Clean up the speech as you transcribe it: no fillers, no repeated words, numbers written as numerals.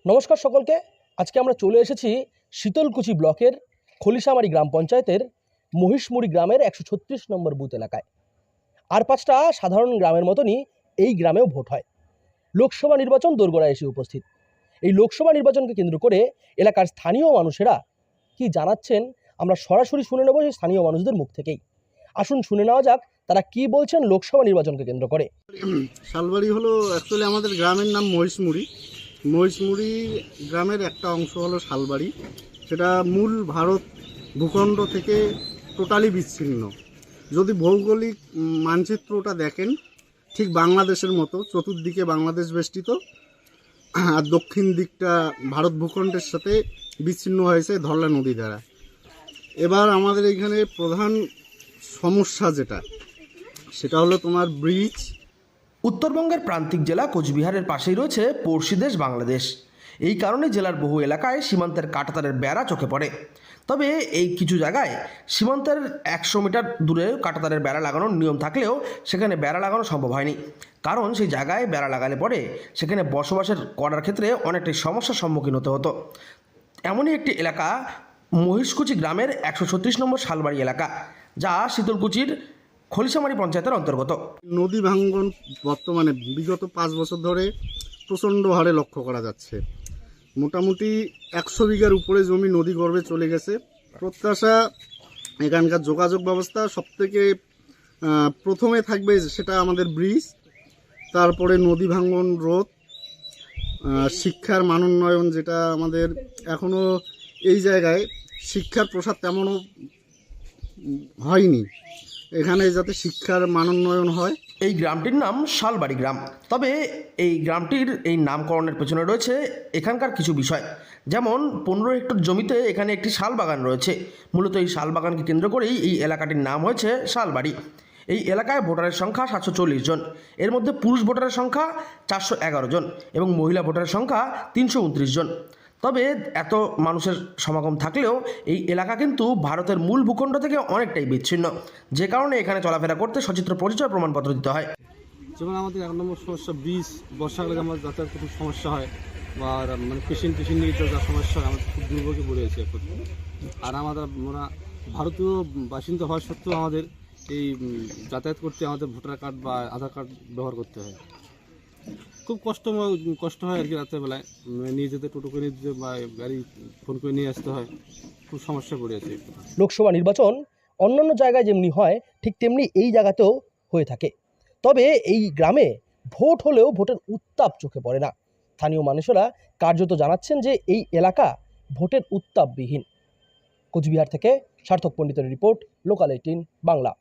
নমস্কার সকলকে। আজকে আমরা চলে এসেছি শীতলকুচি ব্লকের খলিশামারি গ্রাম পঞ্চায়েতের মহিষমুড়ি গ্রামের 136 নম্বর বুথ এলাকায়। আর 5টা সাধারণ গ্রামের মতনই এই গ্রামেও ভোট হয়। লোকসভা নির্বাচন দোরগোড়ায় এসে উপস্থিত। এই লোকসভা নির্বাচনকে কেন্দ্র করে এলাকার স্থানীয় মানুষেরা কি জানাচ্ছেন আমরা সরাসরি শুনে নেব সেই স্থানীয় মানুষদের মুখ থেকেই। আসুন শুনে নেওয়া যাক তারা কি বলছেন লোকসভা নির্বাচনকে কেন্দ্র করে। শালবাড়ি হলো অ্যাকচুয়ালি আমাদের গ্রামের নাম মহিষমুড়ি। মহিষমুড়ি গ্রামের একটা অংশ হলো শালবাড়ি, সেটা মূল ভারত ভূখণ্ড থেকে টোটালি বিচ্ছিন্ন। যদি ভৌগোলিক মানচিত্রটা দেখেন, ঠিক বাংলাদেশের মতো চতুর্দিকে বাংলাদেশ বেষ্টিত, আর দক্ষিণ দিকটা ভারত ভূখণ্ডের সাথে বিচ্ছিন্ন হয়েছে ধরলা নদী দ্বারা। এবার আমাদের এখানে প্রধান সমস্যা সেটা হলো তোমার ব্রিজ। উত্তরবঙ্গের প্রান্তিক জেলা কোচবিহারের পাশেই রয়েছে পড়শি দেশ বাংলাদেশ। এই কারণে জেলার বহু এলাকায় সীমান্তের কাঁটাতারের বেড়া চোখে পড়ে। তবে এই কিছু জায়গায় সীমান্তের 100 মিটার দূরে কাঁটাতারের বেড়া লাগানোর নিয়ম থাকলেও সেখানে বেড়া লাগানো সম্ভব হয়নি, কারণ সেই জায়গায় বেড়া লাগালে পরে সেখানে বসবাসের করার ক্ষেত্রে অনেকটাই সমস্যার সম্মুখীন হতে হতো। এমনই একটি এলাকা মহিষকুচি গ্রামের 136 নম্বর শালবাড়ি এলাকা, যা শীতলকুচির খলিশামারি পঞ্চায়েতের অন্তর্গত। নদী ভাঙ্গন বর্তমানে বিগত 5 বছর ধরে প্রচণ্ড হারে লক্ষ্য করা যাচ্ছে। মোটামুটি 100 বিঘার উপরে জমি নদী গর্ভে চলে গেছে। প্রত্যাশা এখানকার যোগাযোগ ব্যবস্থা সবথেকে প্রথমে থাকবে, সেটা আমাদের ব্রিজ, তারপরে নদী ভাঙ্গন রোধ, শিক্ষার মান উন্নয়ন, যেটা আমাদের এখনও এই জায়গায় শিক্ষার প্রসার তেমনও হয়নি। এখানে যাতে শিক্ষার মান উন্নয়ন হয়। এই গ্রামটির নাম শালবাড়ি গ্রাম। তবে এই গ্রামটির এই নামকরণের পেছনে রয়েছে এখানকার কিছু বিষয়, যেমন 15 হেক্টর জমিতে এখানে একটি শাল বাগান রয়েছে। মূলত এই শাল বাগানকে কেন্দ্র করেই এই এলাকাটির নাম হয়েছে শালবাড়ি। এই এলাকায় ভোটারের সংখ্যা 740 জন। এর মধ্যে পুরুষ ভোটারের সংখ্যা 411 জন এবং মহিলা ভোটারের সংখ্যা 329 জন। তবে এত মানুষের সমাগম থাকলেও এই এলাকা কিন্তু ভারতের মূল ভূখণ্ড থেকে অনেকটাই বিচ্ছিন্ন, যে কারণে এখানে চলাফেরা করতে সচিত্র পরিচয় প্রমাণপত্র দিতে হয়। যেমন আমাদের 1 নম্বর সমস্যা ব্রিজ, বর্ষাকালে আমার যাতায়াত খুব সমস্যা হয়, বা মানে পেশেন্ট নিয়ে যা সমস্যা হয়, আমাদের খুব দুর্ভোগে পড়ে আছে এখন। আর আমরা ভারতীয় বাসিন্দা হওয়া সত্ত্বেও আমাদের এই যাতায়াত করতে আমাদের ভোটার কার্ড বা আধার কার্ড ব্যবহার করতে হয়। খুব কষ্ট হয় আর কি। রাত্রেবেলায় নিয়ে যেতে, টোটো করে নিয়ে যেতে বা গাড়ি ফোন করে নিয়ে আসতে হয়। খুব সমস্যা পড়ে আছে। লোকসভা নির্বাচন অন্যান্য জায়গায় যেমনি হয় ঠিক তেমনি এই জায়গাতেও হয়ে থাকে। তবে এই গ্রামে ভোট হলেও ভোটের উত্তাপ চোখে পড়ে না। স্থানীয় মানুষেরা কার্যত জানাচ্ছেন যে এই এলাকা ভোটের উত্তাপবিহীন। কোচবিহার থেকে সার্থক পণ্ডিতের রিপোর্ট, লোকাল 18 বাংলা।